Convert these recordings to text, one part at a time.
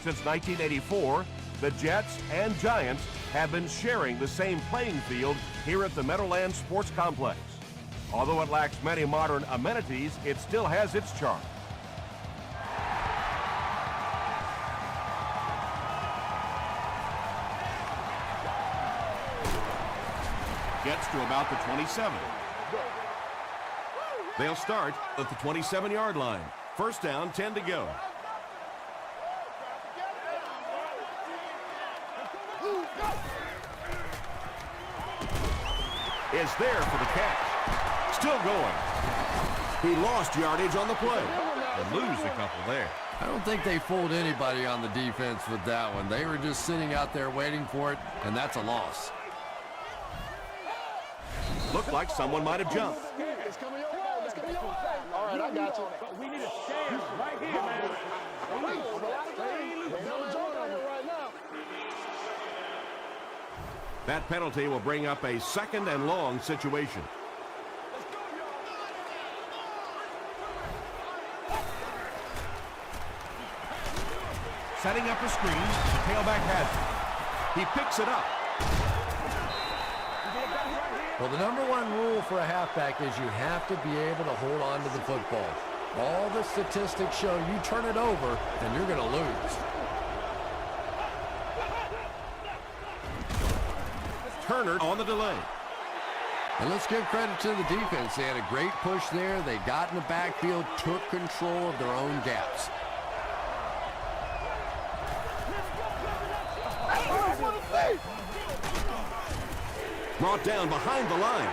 Since 1984, the Jets and Giants have been sharing the same playing field here at the Meadowlands Sports Complex. Although it lacks many modern amenities, it still has its charm. Gets to about the 27. They'll start at the 27-yard line. First down, 10 to go. Is there for the catch. Still going. He lost yardage on the play. And lose a couple there. I don't think they fooled anybody on the defense with that one. They were just sitting out there waiting for it, and that's a loss. Looked like someone might have jumped. It's coming your way. It's coming your way. All right, I got you. But we need a stand right here, man. That penalty will bring up a second and long situation. Setting up a screen, the tailback has it. He picks it up. Well, the number one rule for a halfback is you have to be able to hold on to the football. All the statistics show you turn it over, and you're going to lose. Turner on the delay. And let's give credit to the defense. They had a great push there. They got in the backfield, took control of their own gaps. Brought down behind the line.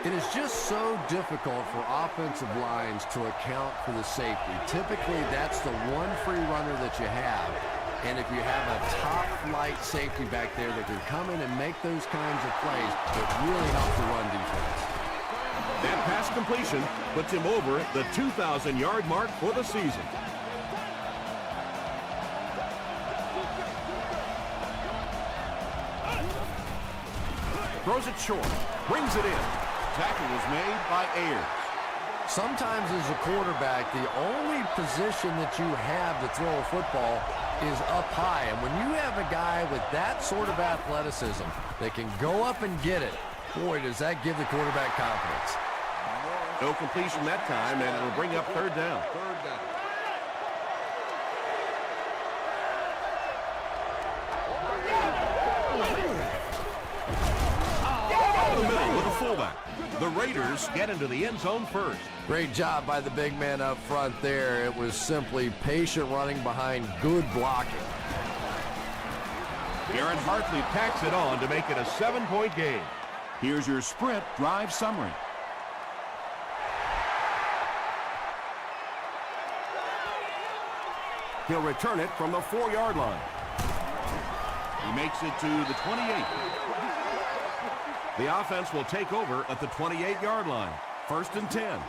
It is just so difficult for offensive lines to account for the safety. Typically, that's the one free runner that you have. And if you have a top-flight safety back there that can come in and make those kinds of plays, it really helps the run defense. That pass completion puts him over the 2,000-yard mark for the season. Throws it short, brings it in. Tackle was made by Ayers. Sometimes as a quarterback, the only position that you have to throw a football is up high. And when you have a guy with that sort of athleticism that can go up and get it, boy, does that give the quarterback confidence. No completion that time, and it'll bring up third down. The middle with a fullback. The Raiders get into the end zone first. Great job by the big man up front there. It was simply patient running behind good blocking. Garrett Hartley tacks it on to make it a 7-point game. Here's your sprint drive summary. He'll return it from the 4-yard line. He makes it to the 28. The offense will take over at the 28-yard line. First and 10.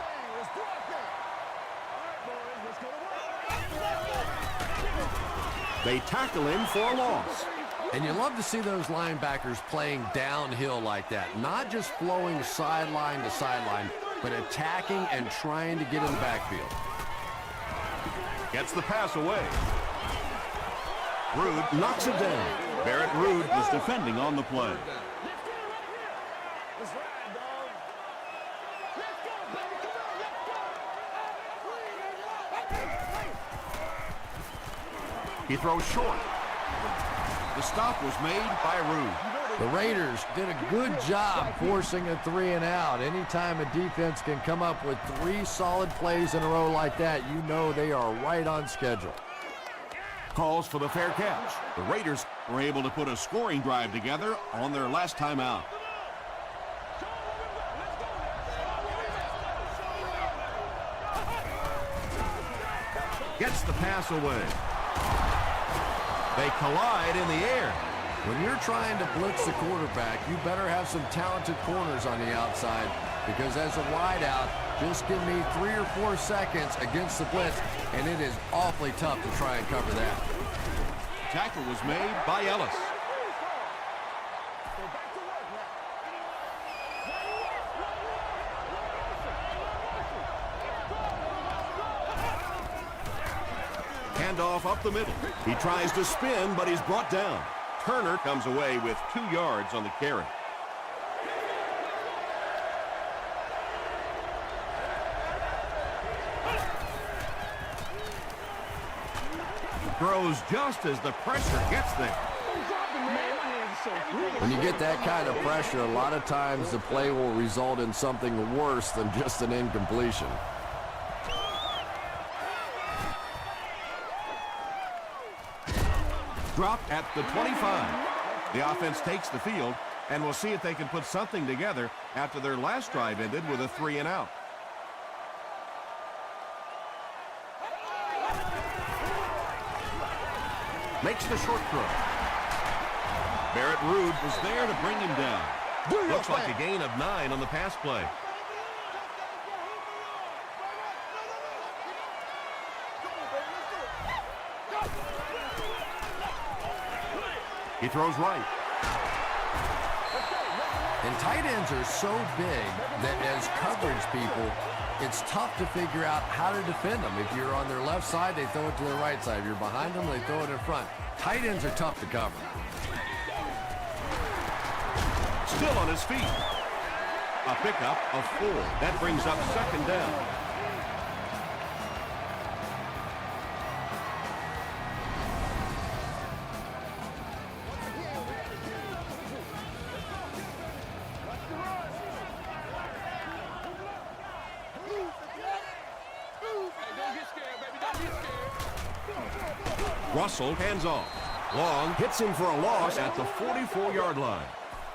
They tackle him for a loss. And you love to see those linebackers playing downhill like that. Not just flowing sideline to sideline, but attacking and trying to get in the backfield. Gets the pass away. Rude knocks it down. Barrett Rude was defending on the play. He throws short. The stop was made by Rude. The Raiders did a good job forcing a 3-and-out. Anytime a defense can come up with 3 solid plays in a row like that, you know they are right on schedule. Calls for the fair catch. The Raiders were able to put a scoring drive together on their last time out. Gets the pass away. They collide in the air. When you're trying to blitz the quarterback, you better have some talented corners on the outside, because as a wideout, just give me 3 or 4 seconds against the blitz, and it is awfully tough to try and cover that. Tackle was made by Ellis. Handoff up the middle. He tries to spin, but he's brought down. Turner comes away with 2 yards on the carry. Throws just as the pressure gets there. When you get that kind of pressure, a lot of times the play will result in something worse than just an incompletion. Dropped at the 25. The offense takes the field, and we'll see if they can put something together after their last drive ended with a 3-and-out. Makes the short throw. Barrett Ruud was there to bring him down. Looks like a gain of 9 on the pass play. He throws right. And tight ends are so big that as coverage people, it's tough to figure out how to defend them. If you're on their left side, they throw it to their right side. If you're behind them, they throw it in front. Tight ends are tough to cover. Still on his feet. A pickup of 4. That brings up 2nd down. Russell hands off. Long hits him for a loss at the 44-yard line.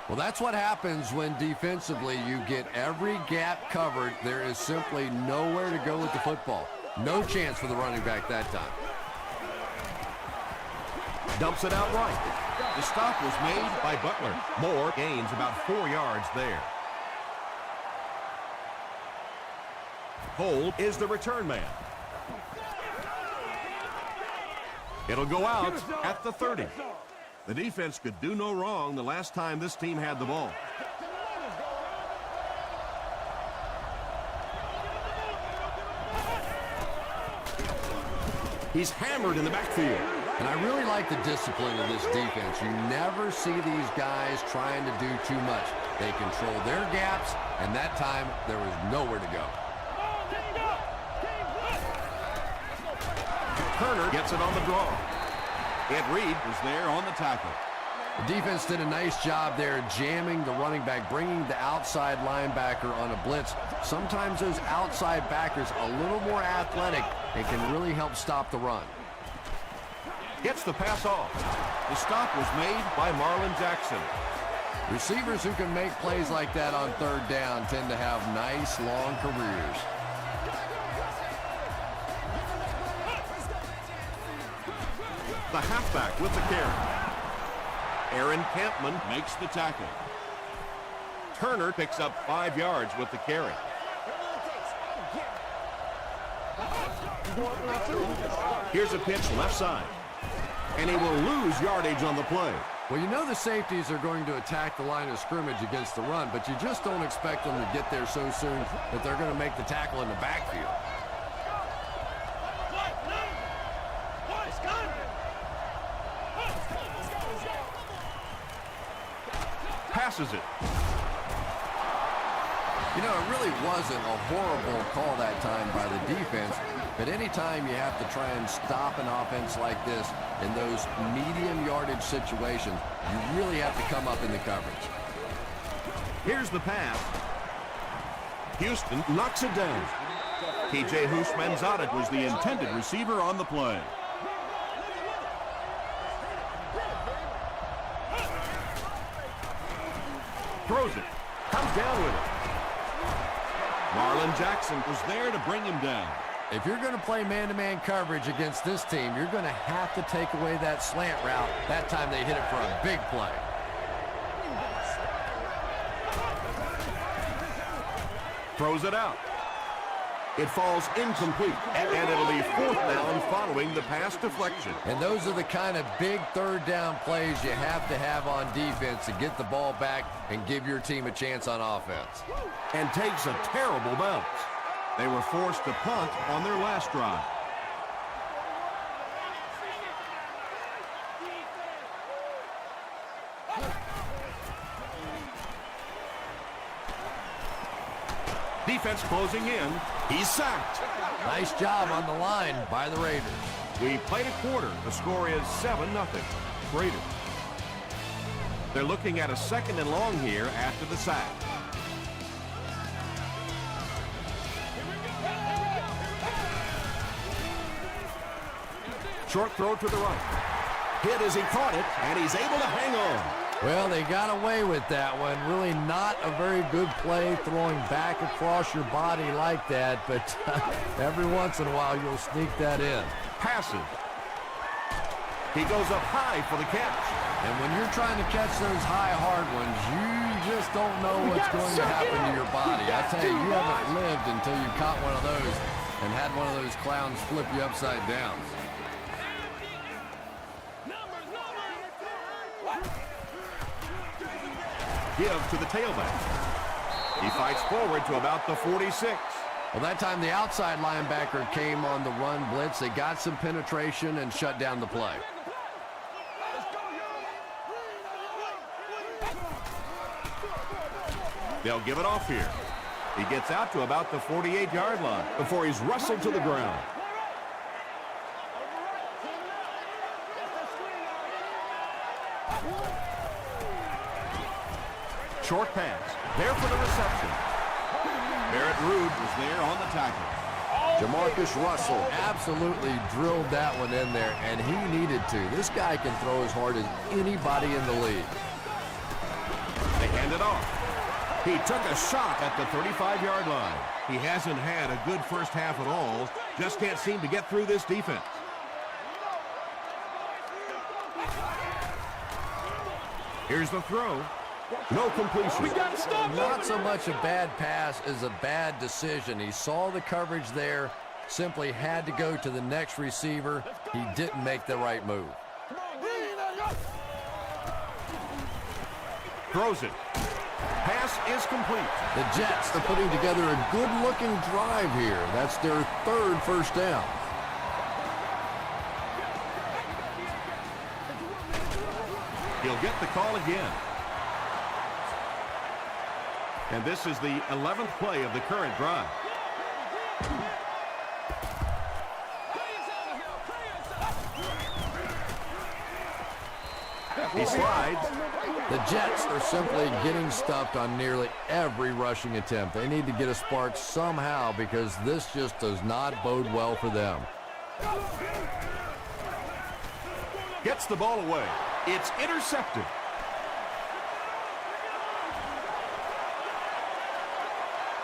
Well, that's what happens when defensively you get every gap covered. There is simply nowhere to go with the football. No chance for the running back that time. Dumps it out right. The stop was made by Butler. Moore gains about 4 yards there. Cole is the return man. It'll go out at the 30. The defense could do no wrong the last time this team had the ball. He's hammered in the backfield. And I really like the discipline of this defense. You never see these guys trying to do too much. They control their gaps, and that time there was nowhere to go. Turner gets it on the draw. Ed Reed was there on the tackle. The defense did a nice job there jamming the running back, bringing the outside linebacker on a blitz. Sometimes those outside backers a little more athletic and can really help stop the run. Gets the pass off. The stop was made by Marlon Jackson. Receivers who can make plays like that on 3rd down tend to have nice long careers. The halfback with the carry. Aaron Campman makes the tackle. Turner picks up 5 yards with the carry. Here's a pitch left side. And he will lose yardage on the play. Well, you know the safeties are going to attack the line of scrimmage against the run, but you just don't expect them to get there so soon that they're going to make the tackle in the backfield. Passes it. You know, it really wasn't a horrible call that time by the defense, but anytime you have to try and stop an offense like this in those medium yardage situations, you really have to come up in the coverage. Here's the pass. Houston knocks it down. TJ Houshmandzadeh was the intended receiver on the play. Throws it. Comes down with it. Marlon Jackson was there to bring him down. If you're going to play man-to-man coverage against this team, you're going to have to take away that slant route. That time they hit it for a big play. Throws it out. It falls incomplete, and it'll be 4th down following the pass deflection. And those are the kind of big 3rd down plays you have to have on defense to get the ball back and give your team a chance on offense. And takes a terrible bounce. They were forced to punt on their last drive. Defense closing in. He's sacked. Nice job on the line by the Raiders. We played a quarter. The score is 7-0. Raiders. They're looking at a 2nd and long here after the sack. Short throw to the right. Hit as he caught it, and he's able to hang on. Well, they got away with that one. Really not a very good play throwing back across your body like that, but every once in a while you'll sneak that in. Passes. He goes up high for the catch. And when you're trying to catch those high, hard ones, you just don't know what's going to happen to your body. I tell you, you haven't lived until you caught one of those and had one of those clowns flip you upside down. Give to the tailback. He fights forward to about the 46. Well, that time the outside linebacker came on the run blitz. They got some penetration and shut down the play. They'll give it off here. He gets out to about the 48-yard line before he's wrestled to the ground. Short pass. There for the reception. Barrett Ruud was there on the tackle. Jamarcus Russell absolutely drilled that one in there, and he needed to. This guy can throw as hard as anybody in the league. They hand it off. He took a shot at the 35-yard line. He hasn't had a good first half at all. Just can't seem to get through this defense. Here's the throw. No completion. We got to stop him. Not so much a bad pass as a bad decision. He saw the coverage there, simply had to go to the next receiver. He didn't make the right move. Throws it. Pass is complete. The Jets are putting together a good-looking drive here. That's their 3rd first down. He'll get the call again. And this is the 11th play of the current drive. He slides. The Jets are simply getting stuffed on nearly every rushing attempt. They need to get a spark somehow because this just does not bode well for them. Gets the ball away. It's intercepted.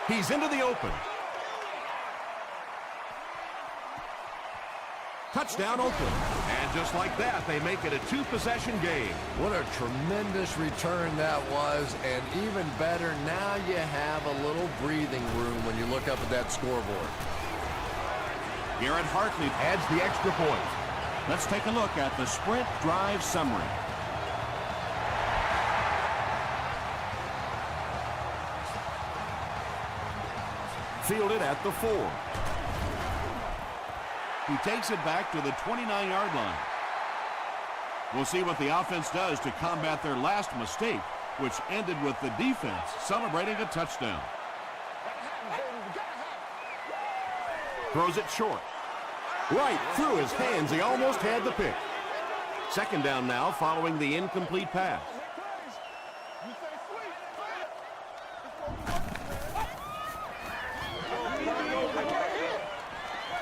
He's into the open. Touchdown Oakland. And just like that, they make it a 2-possession game. What a tremendous return that was, and even better, now you have a little breathing room when you look up at that scoreboard. Garrett Hartley adds the extra point. Let's take a look at the sprint drive summary. Fielded at the 4. He takes it back to the 29-yard line. We'll see what the offense does to combat their last mistake, which ended with the defense celebrating a touchdown. Throws it short. Right through his hands. He almost had the pick. 2nd down now following the incomplete pass.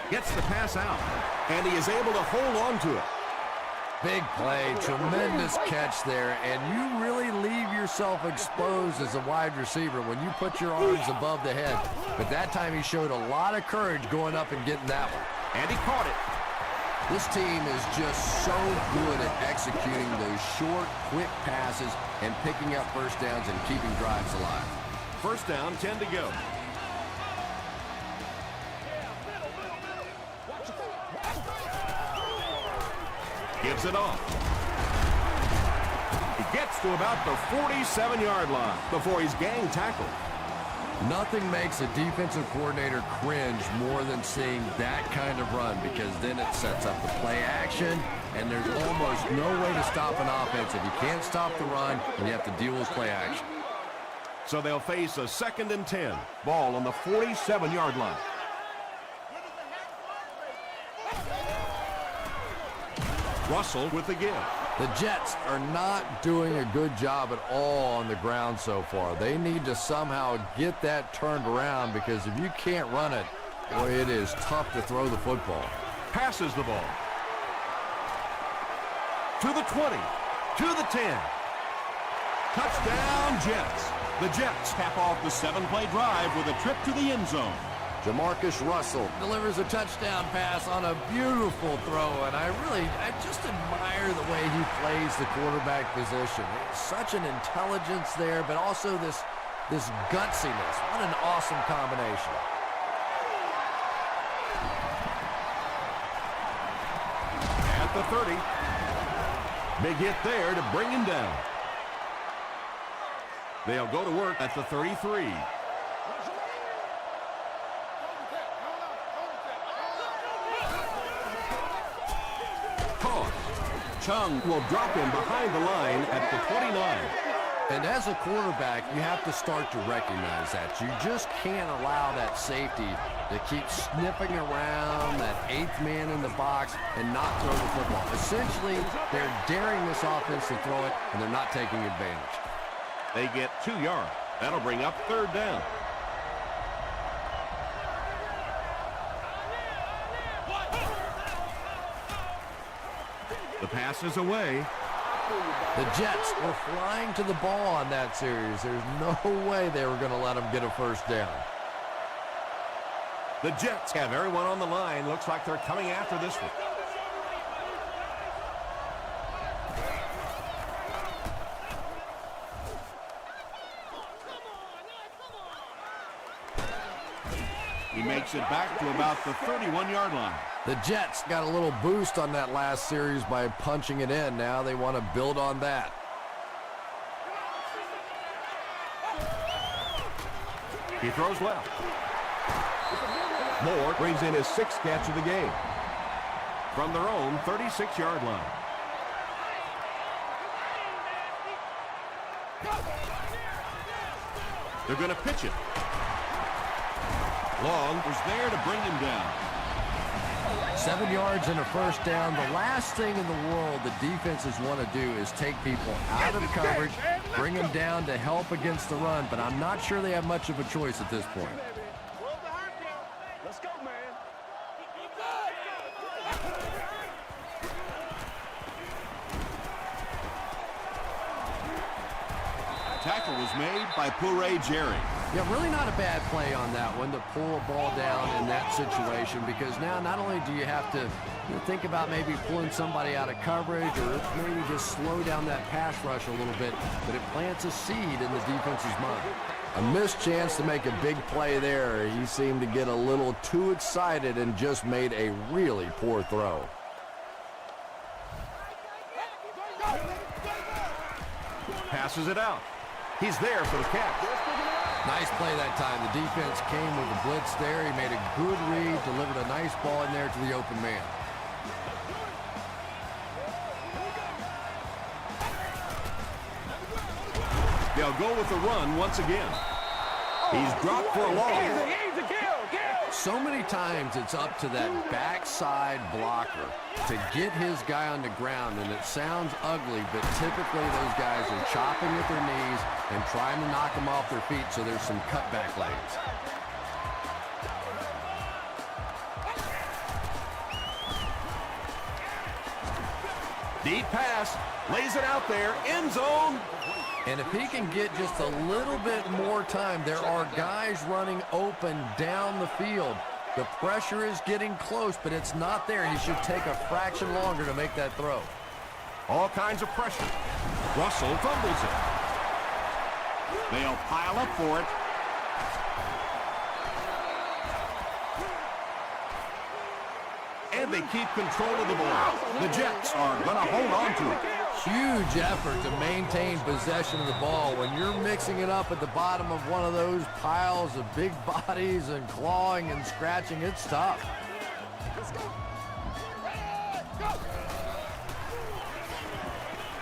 Gets the pass out, and he is able to hold on to it. Big play, tremendous catch there, and you really leave yourself exposed as a wide receiver when you put your arms above the head. But that time he showed a lot of courage going up and getting that one. And he caught it. This team is just so good at executing those short, quick passes and picking up first downs and keeping drives alive. 1st down, 10 to go. Gives it off. He gets to about the 47-yard line before he's gang tackled. Nothing makes a defensive coordinator cringe more than seeing that kind of run, because then it sets up the play action, and there's almost no way to stop an offense if you can't stop the run and you have to deal with play action. So they'll face a 2nd and 10. Ball on the 47-yard line. Russell with the give. The Jets are not doing a good job at all on the ground so far. They need to somehow get that turned around, because if you can't run it, boy, it is tough to throw the football. Passes the ball. To the 20. To the 10. Touchdown, Jets. The Jets cap off the 7-play drive with a trip to the end zone. Jamarcus Russell delivers a touchdown pass on a beautiful throw, and I just admire the way he plays the quarterback position. Such an intelligence there, but also this gutsiness. What an awesome combination. At the 30. Big hit there to bring him down. They'll go to work at the 33. Chung will drop him behind the line at the 29. And as a quarterback, you have to start to recognize that. You just can't allow that safety to keep sniffing around that 8th man in the box and not throw the football. Essentially, they're daring this offense to throw it, and they're not taking advantage. They get 2 yards. That'll bring up 3rd down. The pass is away. The Jets were flying to the ball on that series. There's no way they were going to let them get a 1st down. The Jets have everyone on the line. Looks like they're coming after this one. He makes it back to about the 31-yard line. The Jets got a little boost on that last series by punching it in. Now they want to build on that. He throws left. Moore brings in his 6th catch of the game. From their own 36-yard line. They're going to pitch it. Long was there to bring him down. 7 yards and a 1st down. The last thing in the world the defenses want to do is take people out of coverage, bring them down to help against the run, but I'm not sure they have much of a choice at this point. Let's go, man. Tackle was made by Puré Jerry. Yeah, really not a bad play on that one to pull a ball down in that situation, because now not only do you have to think about maybe pulling somebody out of coverage or maybe just slow down that pass rush a little bit, but it plants a seed in the defense's mind. A missed chance to make a big play there. He seemed to get a little too excited and just made a really poor throw. Passes it out. He's there for the catch. Nice play that time. The defense came with a blitz there. He made a good read, delivered a nice ball in there to the open man. They'll go with the run once again. He's dropped for a loss. Easy kill. So many times it's up to that backside blocker to get his guy on the ground, and it sounds ugly, but typically those guys are chopping at their knees and trying to knock them off their feet, so there's some cutback lanes. Deep pass, lays it out there, end zone. And if he can get just a little bit more time, there are guys running open down the field. The pressure is getting close, but it's not there. He should take a fraction longer to make that throw. All kinds of pressure. Russell fumbles it. They'll pile up for it. And they keep control of the ball. The Jets are going to hold on to it. Huge effort to maintain possession of the ball. When you're mixing it up at the bottom of one of those piles of big bodies and clawing and scratching, it's tough.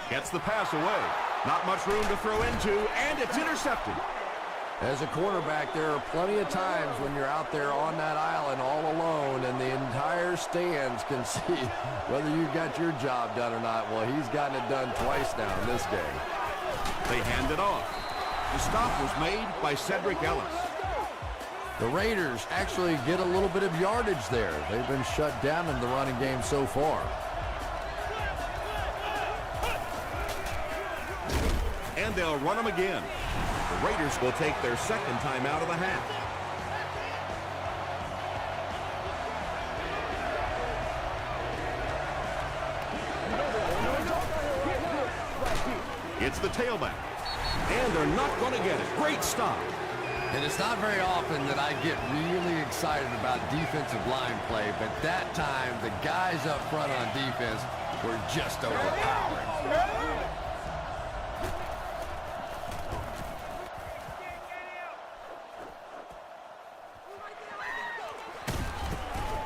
Gets the pass away. Not much room to throw into, and it's intercepted. As a quarterback, there are plenty of times when you're out there on that island all alone and the entire stands can see whether you got your job done or not. Well, he's gotten it done twice now in this game. They hand it off. The stop was made by Cedric Ellis. The Raiders actually get a little bit of yardage there. They've been shut down in the running game so far. And they'll run them again. The Raiders will take their second time out of the half. It's the tailback. And they're not going to get it. Great stop. And it's not very often that I get really excited about defensive line play, but that time the guys up front on defense were just overpowering.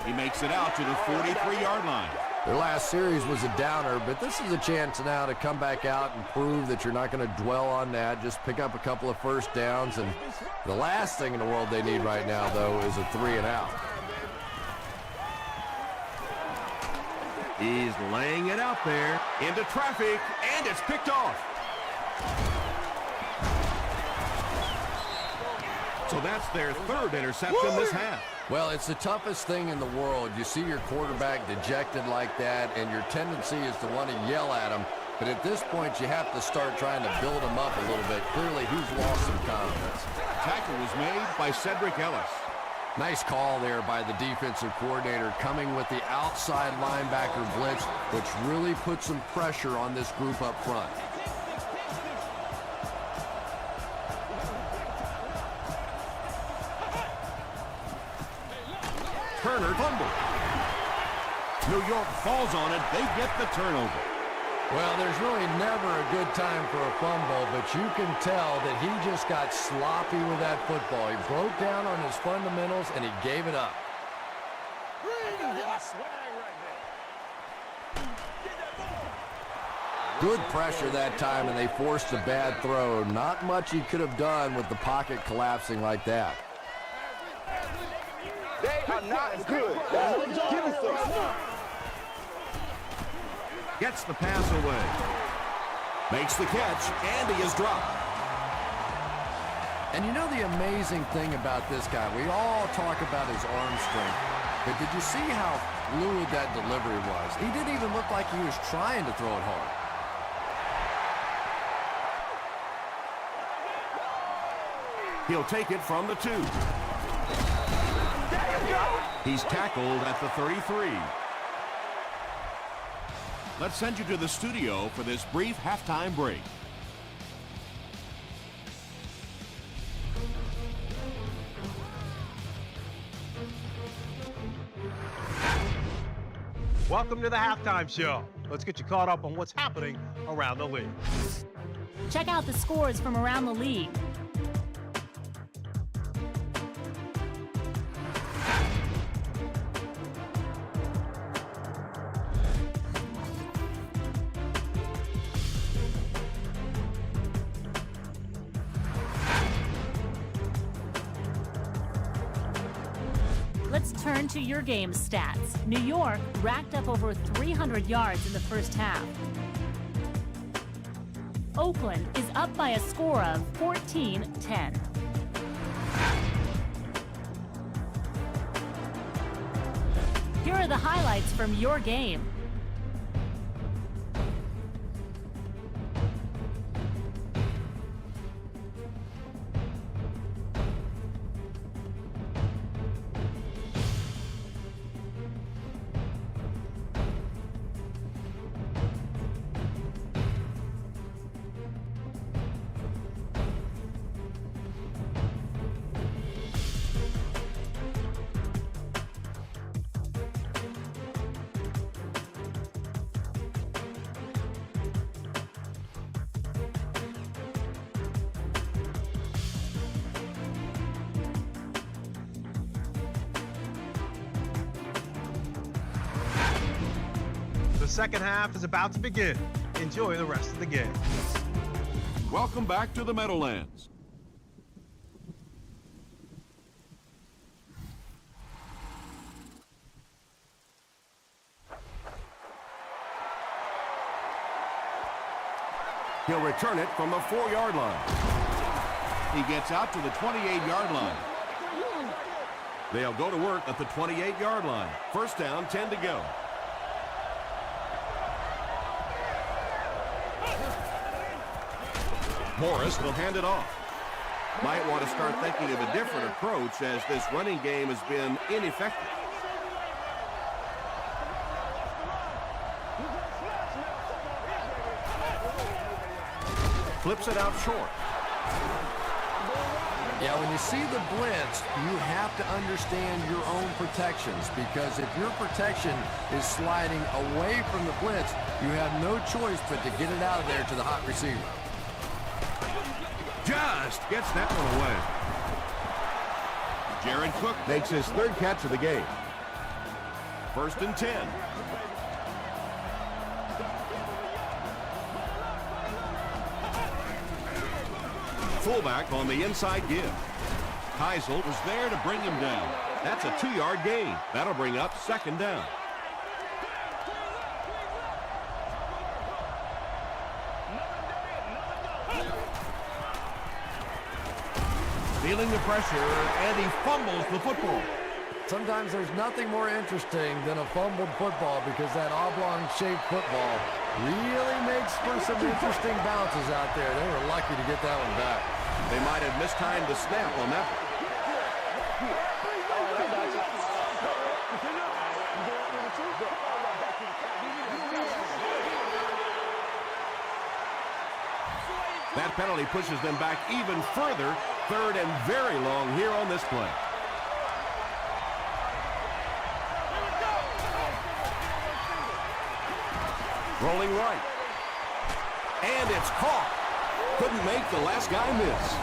He makes it out to the 43-yard line. Their last series was a downer, but this is a chance now to come back out and prove that you're not going to dwell on that. Just pick up a couple of first downs, and the last thing in the world they need right now, though, is a 3-and-out. He's laying it out there into traffic, and it's picked off. So that's their third interception this half. Well, it's the toughest thing in the world. You see your quarterback dejected like that, and your tendency is to want to yell at him. But at this point, you have to start trying to build him up a little bit. Clearly, he's lost some confidence. Tackle was made by Cedric Ellis. Nice call there by the defensive coordinator, coming with the outside linebacker blitz, which really puts some pressure on this group up front. Turner fumbled. New York falls on it. They get the turnover. Well, there's really never a good time for a fumble, but you can tell that he just got sloppy with that football. He broke down on his fundamentals, and he gave it up. Good pressure that time, and they forced a bad throw. Not much he could have done with the pocket collapsing like that. They are not good. Give me some. Gets the pass away. Makes the catch, and he is dropped. And you know the amazing thing about this guy, we all talk about his arm strength, but did you see how fluid that delivery was? He didn't even look like he was trying to throw it hard. He'll take it from the 2. He's tackled at the 33. Let's send you to the studio for this brief halftime break. Welcome to the Halftime Show. Let's get you caught up on what's happening around the league. Check out the scores from around the league. Let's turn to your game stats. New York racked up over 300 yards in the first half. Oakland is up by a score of 14-10. Here are the highlights from your game. The second half is about to begin. Enjoy the rest of the game. Welcome back to the Meadowlands. He'll return it from the 4-yard line. He gets out to the 28-yard line. They'll go to work at the 28-yard line. First down, 10 to go. Morris will hand it off. Might want to start thinking of a different approach as this running game has been ineffective. Flips it out short. Yeah, when you see the blitz, you have to understand your own protections, because if your protection is sliding away from the blitz, you have no choice but to get it out of there to the hot receiver. Just gets that one away. Jared Cook makes his 3rd catch of the game. First and 10. Fullback on the inside give. Heisel was there to bring him down. That's a 2-yard gain. That'll bring up 2nd down. Feeling the pressure, and he fumbles the football. Sometimes there's nothing more interesting than a fumbled football, because that oblong-shaped football really makes for some interesting bounces out there. They were lucky to get that one back. They might have mistimed the snap on that one. That penalty pushes them back even further. 3rd and very long here on this play. Rolling right. And it's caught. Couldn't make the last guy miss.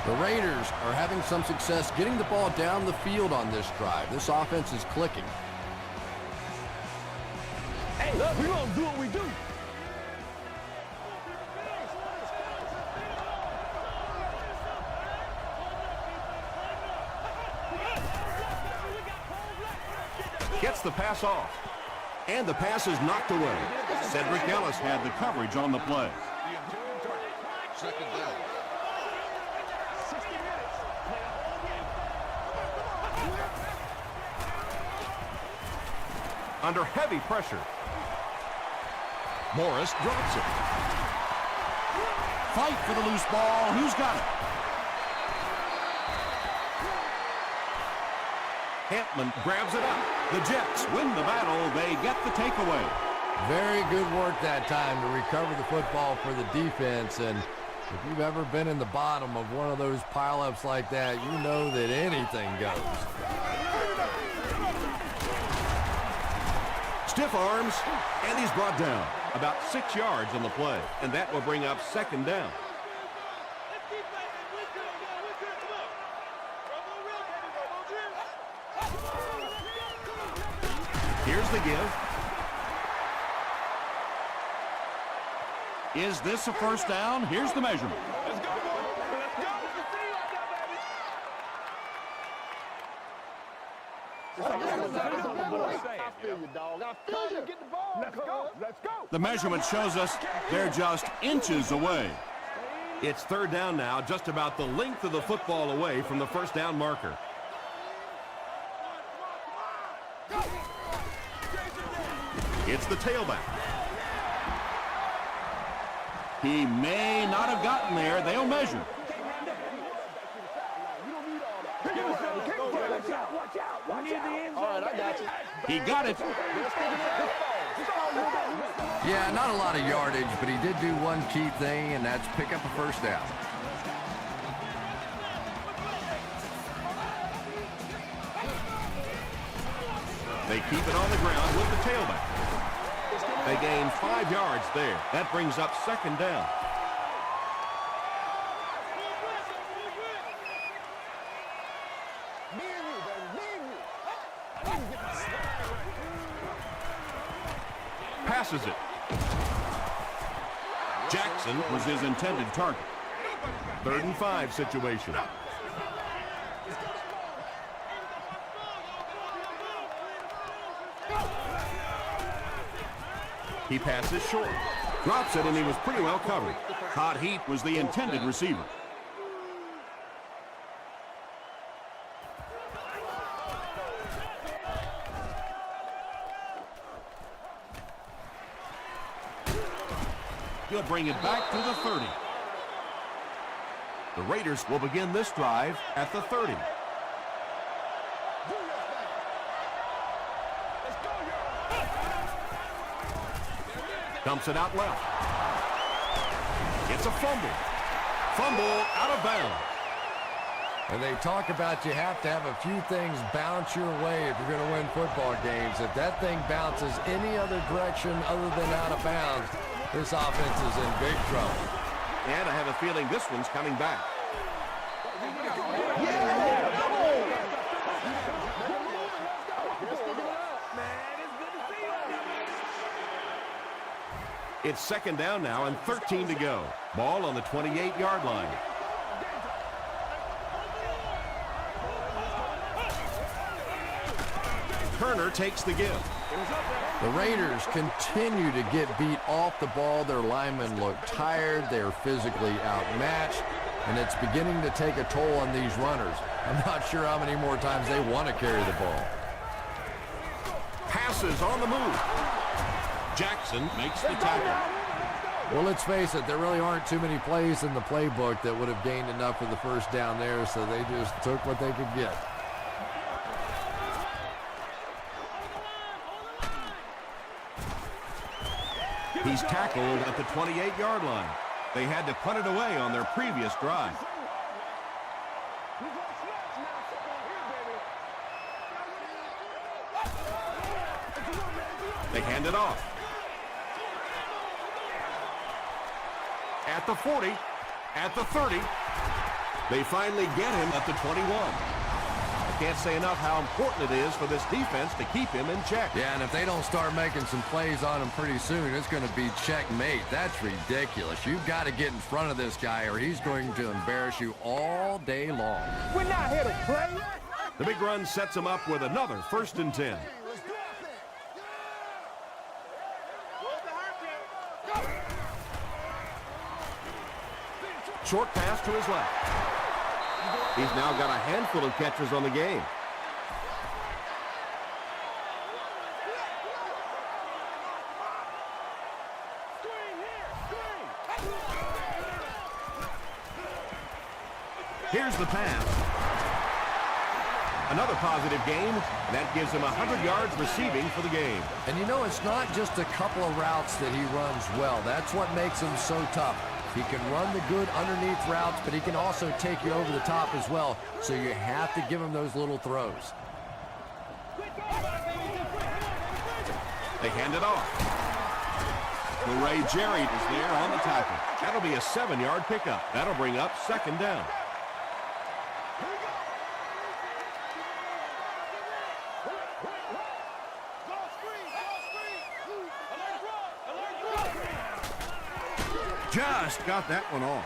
The Raiders are having some success getting the ball down the field on this drive. This offense is clicking. Hey, look, we gonna do what we do. Gets the pass off. And the pass is knocked away. Cedric Ellis had the coverage on the play. Under heavy pressure. Morris drops it. Fight for the loose ball. Who's got it? Hampman grabs it up. The Jets win the battle. They get the takeaway. Very good work that time to recover the football for the defense. And if you've ever been in the bottom of one of those pileups like that, you know that anything goes. Stiff arms, and he's brought down. About 6 yards on the play, and that will bring up 2nd down. Here's the give. Is this a first down? Here's the measurement. Let's go, boy. Let's go. I feel you, dog. I feel you. Get the ball. Let's go. Let's go. The measurement shows us they're just inches away. It's 3rd down now, just about the length of the football away from the first down marker. It's the tailback. He may not have gotten there. They'll measure. All right, I got you. He got it. Yeah, not a lot of yardage, but he did do one key thing, and that's pick up a first down. They keep it on the ground with the tailback. They gain 5 yards there. That brings up 2nd down. Passes it. Jackson was his intended target. 3rd and 5 situation. He passes short. Drops it, and he was pretty well covered. Todd Heap was the intended receiver. He'll bring it back to the 30. The Raiders will begin this drive at the 30. Dumps it out left. It's a fumble. Fumble out of bounds. And they talk about you have to have a few things bounce your way if you're going to win football games. If that thing bounces any other direction other than out of bounds, this offense is in big trouble. And I have a feeling this one's coming back. It's second down now and 13 to go. Ball on the 28-yard line. Turner takes the give. The Raiders continue to get beat off the ball. Their linemen look tired. They're physically outmatched, and it's beginning to take a toll on these runners. I'm not sure how many more times they want to carry the ball. Passes on the move. Jackson makes the tackle. Well, let's face it, there really aren't too many plays in the playbook that would have gained enough for the first down there, so they just took what they could get. He's tackled at the 28-yard line. They had to punt it away on their previous drive. They hand it off. At the 40, at the 30. They finally get him at the 21. I can't say enough how important it is for this defense to keep him in check. Yeah, and if they don't start making some plays on him pretty soon, it's going to be checkmate. That's ridiculous. You've got to get in front of this guy or he's going to embarrass you all day long. We're not here to play. The big run sets him up with another 1st and 10. Short pass to his left. He's now got a handful of catches on the game. Here's the pass. Another positive game. That gives him 100 yards receiving for the game. And you know, it's not just a couple of routes that he runs well. That's what makes him so tough. He can run the good underneath routes, but he can also take you over the top as well. So you have to give him those little throws. They hand it off. Ray Jerry is there on the tackle. That'll be a 7-yard pickup. That'll bring up 2nd down. Just got that one off.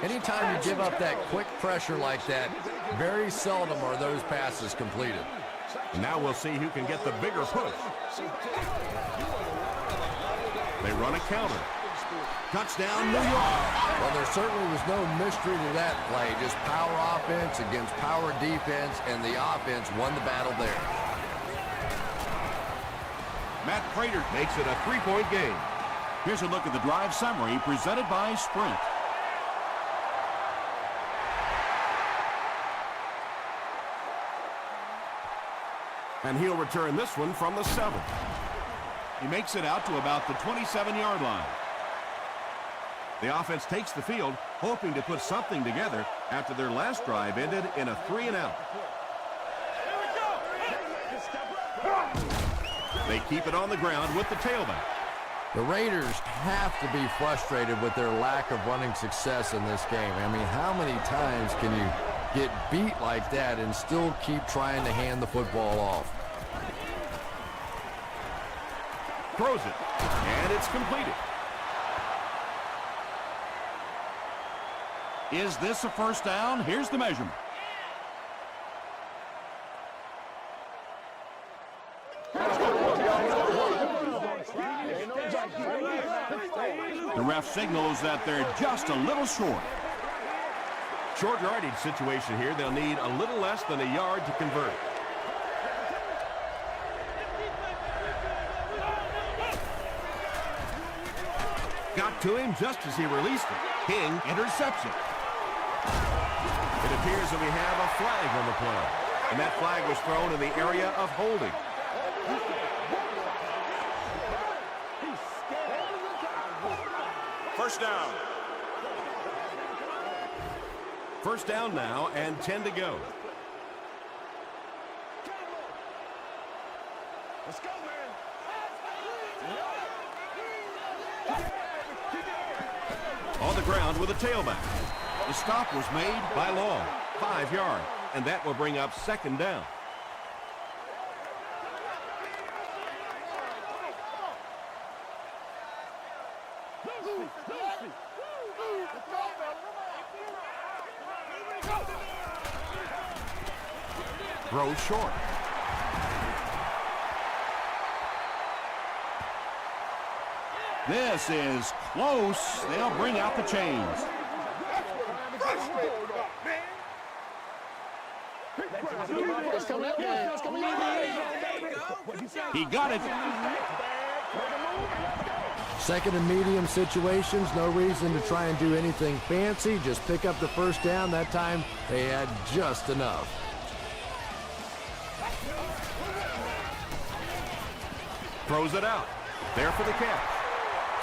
Anytime you give up that quick pressure like that, very seldom are those passes completed. Now we'll see who can get the bigger push. They run a counter. Touchdown, New York. Well, there certainly was no mystery to that play. Just power offense against power defense, and the offense won the battle there. Matt Prater makes it a 3-point game. Here's a look at the drive summary presented by Sprint. And he'll return this one from the 7. He makes it out to about the 27-yard line. The offense takes the field, hoping to put something together after their last drive ended in a 3-and-out. They keep it on the ground with the tailback. The Raiders have to be frustrated with their lack of running success in this game. I mean, how many times can you get beat like that and still keep trying to hand the football off? Throws it, and it's completed. Is this a first down? Here's the measurement. The ref signals that they're just a little short. Short yardage situation here. They'll need a little less than a yard to convert. Got to him just as he released it. King interception. It appears that we have a flag on the play. And that flag was thrown in the area of holding. First down. First down now and 10 to go. Let's go, man. On the ground with a tailback. The stop was made by Long. 5 yards. And that will bring up second down. Throw short. This is close. They'll bring out the chains. He got it. Second and medium situations, no reason to try and do anything fancy. Just pick up the first down. That time they had just enough. Throws it out. There for the catch.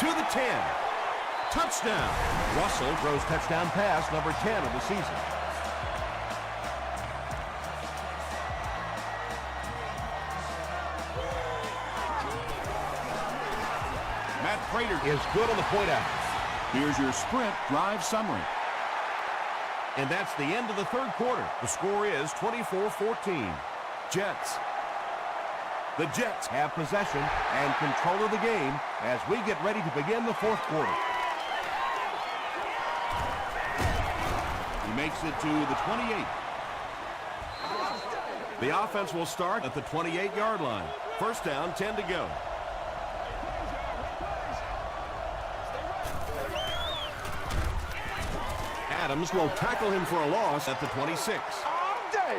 To the 10. Touchdown. Russell throws touchdown pass number 10 of the season. Matt Prater Is good on the point out. Here's your sprint drive summary. And that's the end of the third quarter. The score is 24-14. Jets. The Jets have possession and control of the game as we get ready to begin the fourth quarter. He makes it to the 28. The offense will start at the 28-yard line. First down, 10 to go. Adams will tackle him for a loss at the 26.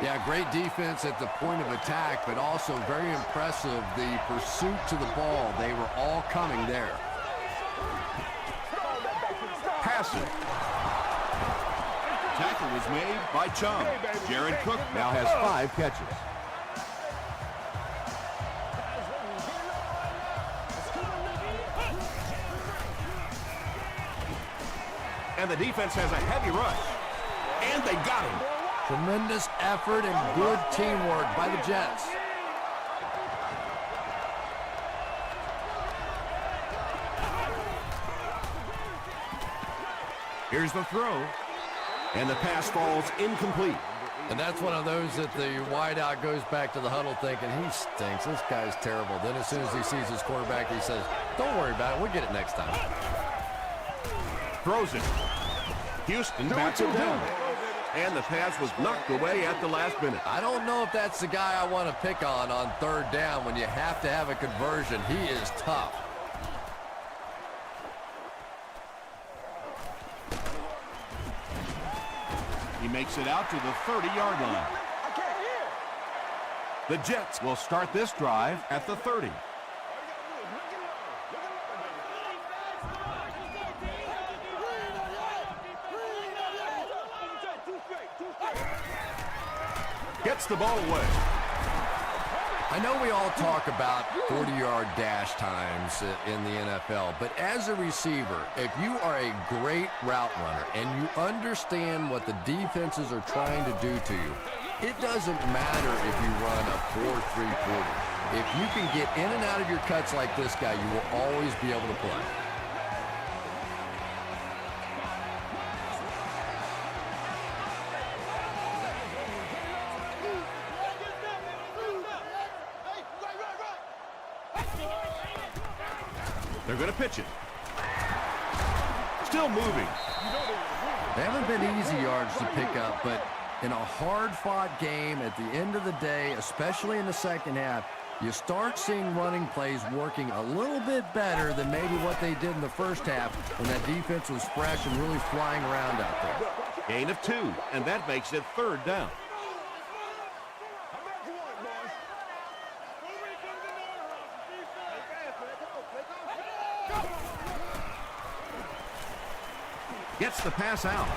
Yeah, great defense at the point of attack, but also very impressive the pursuit to the ball. They were all coming there. Passing. Tackle was made by Chung. Jared Cook Now has 5 catches. And the defense has a heavy rush. And they got him. Tremendous effort and good teamwork by the Jets. Here's the throw. And the pass falls incomplete. And that's one of those that the wideout goes back to the huddle thinking, he stinks, this guy's terrible. Then as soon as he sees his quarterback, he says, don't worry about it, we'll get it next time. Throws it. Houston bats it down. And the pass was knocked away at the last minute. I don't know if that's the guy I want to pick on third down when you have to have a conversion. He is tough. He makes it out to the 30-yard line. The Jets will start this drive at the 30. Gets the ball away. I know we all talk about 40-yard dash times in the NFL, but as a receiver, if you are a great route runner and you understand what the defenses are trying to do to you, it doesn't matter if you run a 4.3 40. If you can get in and out of your cuts like this guy, you will always be able to play. They're going to pitch it. Still moving. They haven't been easy yards to pick up, but in a hard-fought game at the end of the day, especially in the second half, you start seeing running plays working a little bit better than maybe what they did in the first half when that defense was fresh and really flying around out there. Gain of 2, and that makes it 3rd down. Gets the pass out.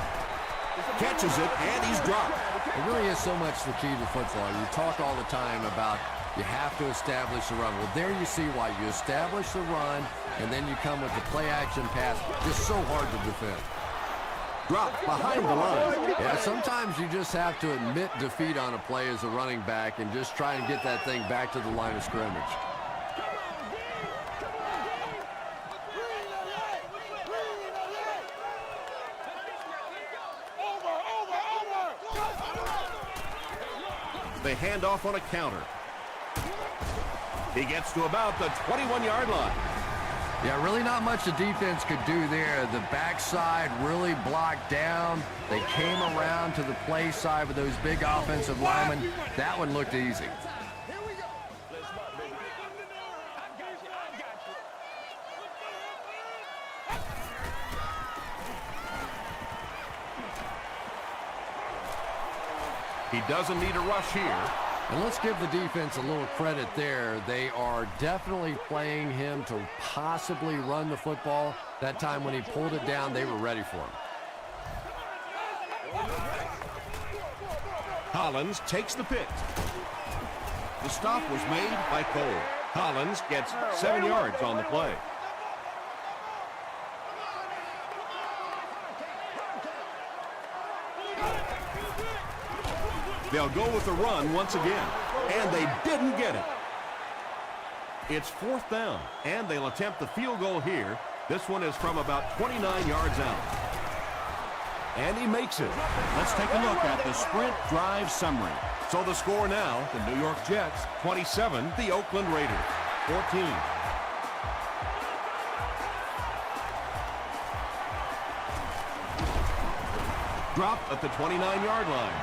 Catches it, and he's dropped. It really is so much the key to football. You talk all the time about you have to establish the run. Well, there you see why. You establish the run, and then you come with the play-action pass. Just so hard to defend. Dropped behind the line. Yeah, sometimes you just have to admit defeat on a play as a running back and just try and get that thing back to the line of scrimmage. They hand off on a counter. He gets to about the 21-yard line. Yeah, really not much the defense could do there. The backside really blocked down. They came around to the play side with those big offensive linemen. That one looked easy. He doesn't need a rush here. And let's give the defense a little credit there. They are definitely playing him to possibly run the football. That time when he pulled it down, they were ready for him. Collins takes the pick. The stop was made by Cole. Collins gets 7 yards on the play. They'll go with the run once again, and they didn't get it. It's 4th down, and they'll attempt the field goal here. This one is from about 29 yards out. And he makes it. Let's take a look at the sprint drive summary. So the score now, the New York Jets 27, the Oakland Raiders 14. Dropped at the 29-yard line.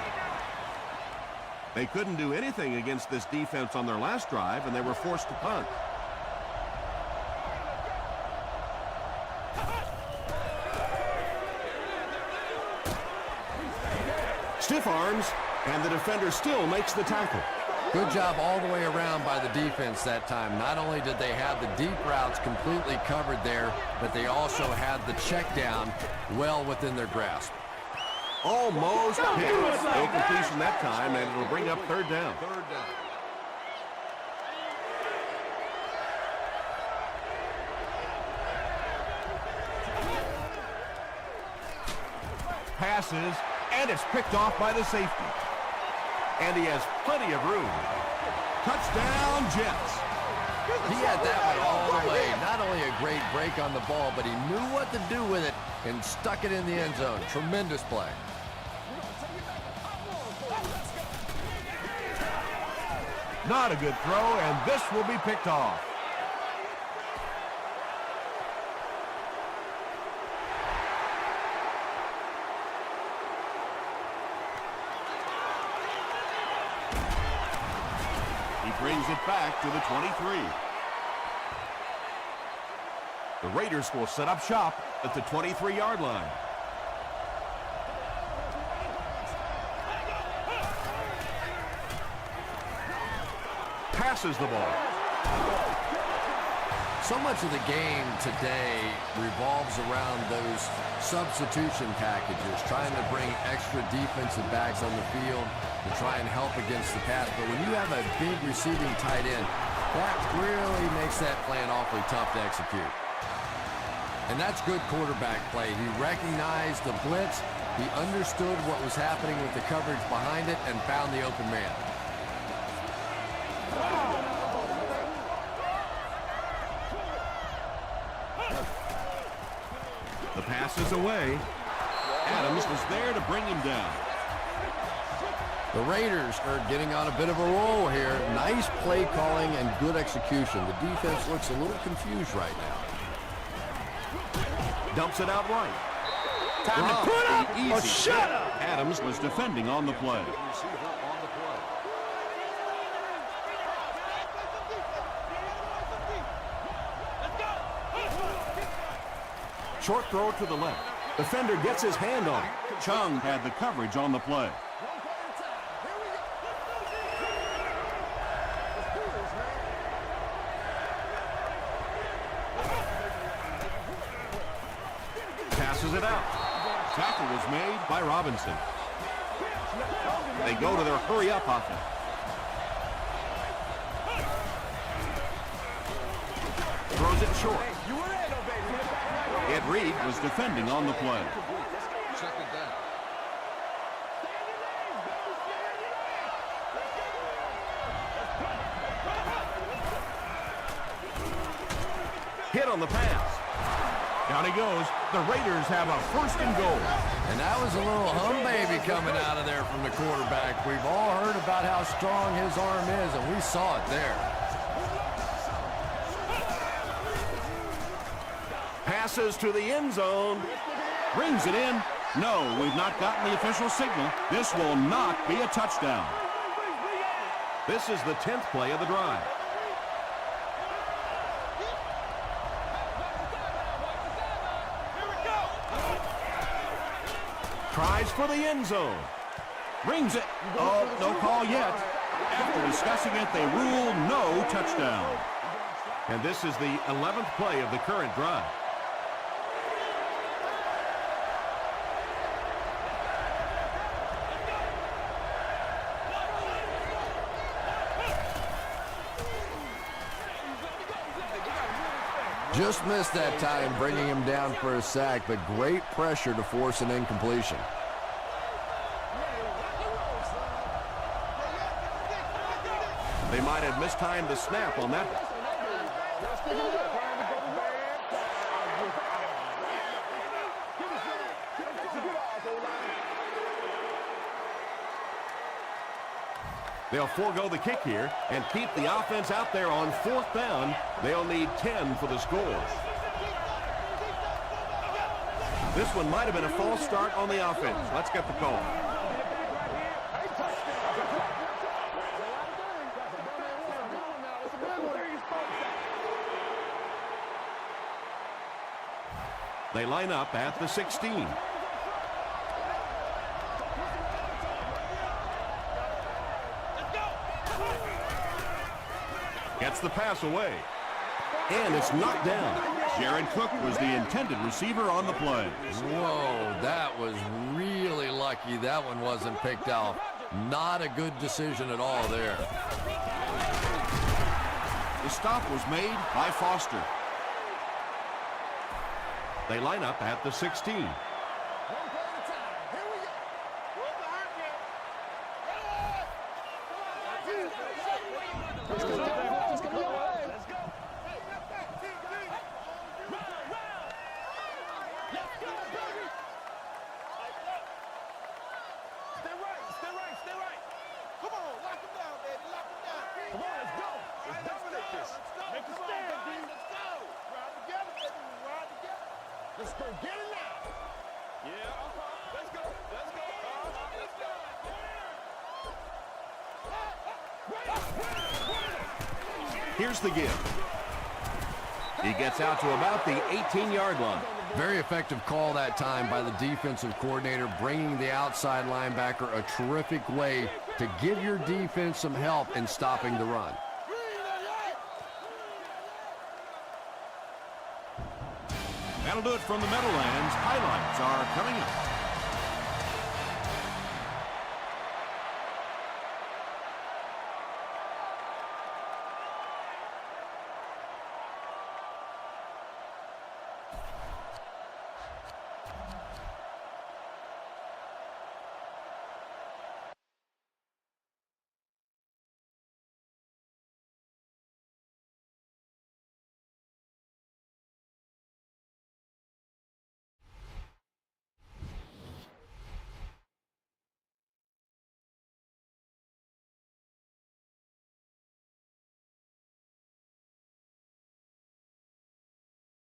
They couldn't do anything against this defense on their last drive, and they were forced to punt. Stiff arms, and the defender still makes the tackle. Good job all the way around by the defense that time. Not only did they have the deep routes completely covered there, but they also had the check down well within their grasp. Almost hit. No completion that time, and it'll bring up 3rd down. Passes, and it's picked off by the safety. And he has plenty of room. Touchdown, Jets. He had that one all the way. Not only a great break on the ball, but he knew what to do with it and stuck it in the end zone. Tremendous play. Not a good throw, and this will be picked off. He brings it back to the 23. The Raiders will set up shop at the 23-yard line. Passes the ball. So much of the game today revolves around those substitution packages, trying to bring extra defensive backs on the field to try and help against the pass. But when you have a big receiving tight end, that really makes that plan awfully tough to execute. And that's good quarterback play. He recognized the blitz, he understood what was happening with the coverage behind it, and found the open man. The pass is away. Adams was there to bring him down. The Raiders are getting on a bit of a roll here. Nice play calling and good execution. The defense looks a little confused right now. Dumps it out right. Time to put up or shut up. Adams was defending on the play. Short throw to the left. Defender gets his hand on it. Chung had the coverage on the play. Passes it out. Tackle was made By Robinson. They go to their hurry-up offense. Throws it short. Ed Reed was defending on the play. hit on the pass. Down he goes. The Raiders have a 1st and goal. And that was a little hum baby coming out of there from the quarterback. We've all heard about how strong his arm is, and we saw it there. Passes to the end zone. Brings it in. No, we've not gotten the official signal. This will not be a touchdown. This is the 10th play of the drive. Tries for the end zone. Brings it. Oh, no call yet. After discussing it, they rule no touchdown. And this is the 11th play of the current drive. Just missed that time, bringing him down for a sack, but great pressure to force an incompletion. They might have mistimed the snap on that. They'll forego the kick here and keep the offense out there on 4th down. They'll need 10 for the score. This one might have been a false start on the offense. Let's get the call. They line up at the 16. Gets the pass away. And it's knocked down. Jared Cook was the intended receiver on the play. Whoa, that was really lucky that one wasn't picked off. Not a good decision at all there. The stop was made by Foster. They line up at the 16. Let's go get it now. Yeah, let's go. Here's the give. He gets out to about the 18-yard line. Very effective call that time by the defensive coordinator, bringing the outside linebacker a terrific way to give your defense some help in stopping the run. That'll do it from the Meadowlands. Highlights are coming up.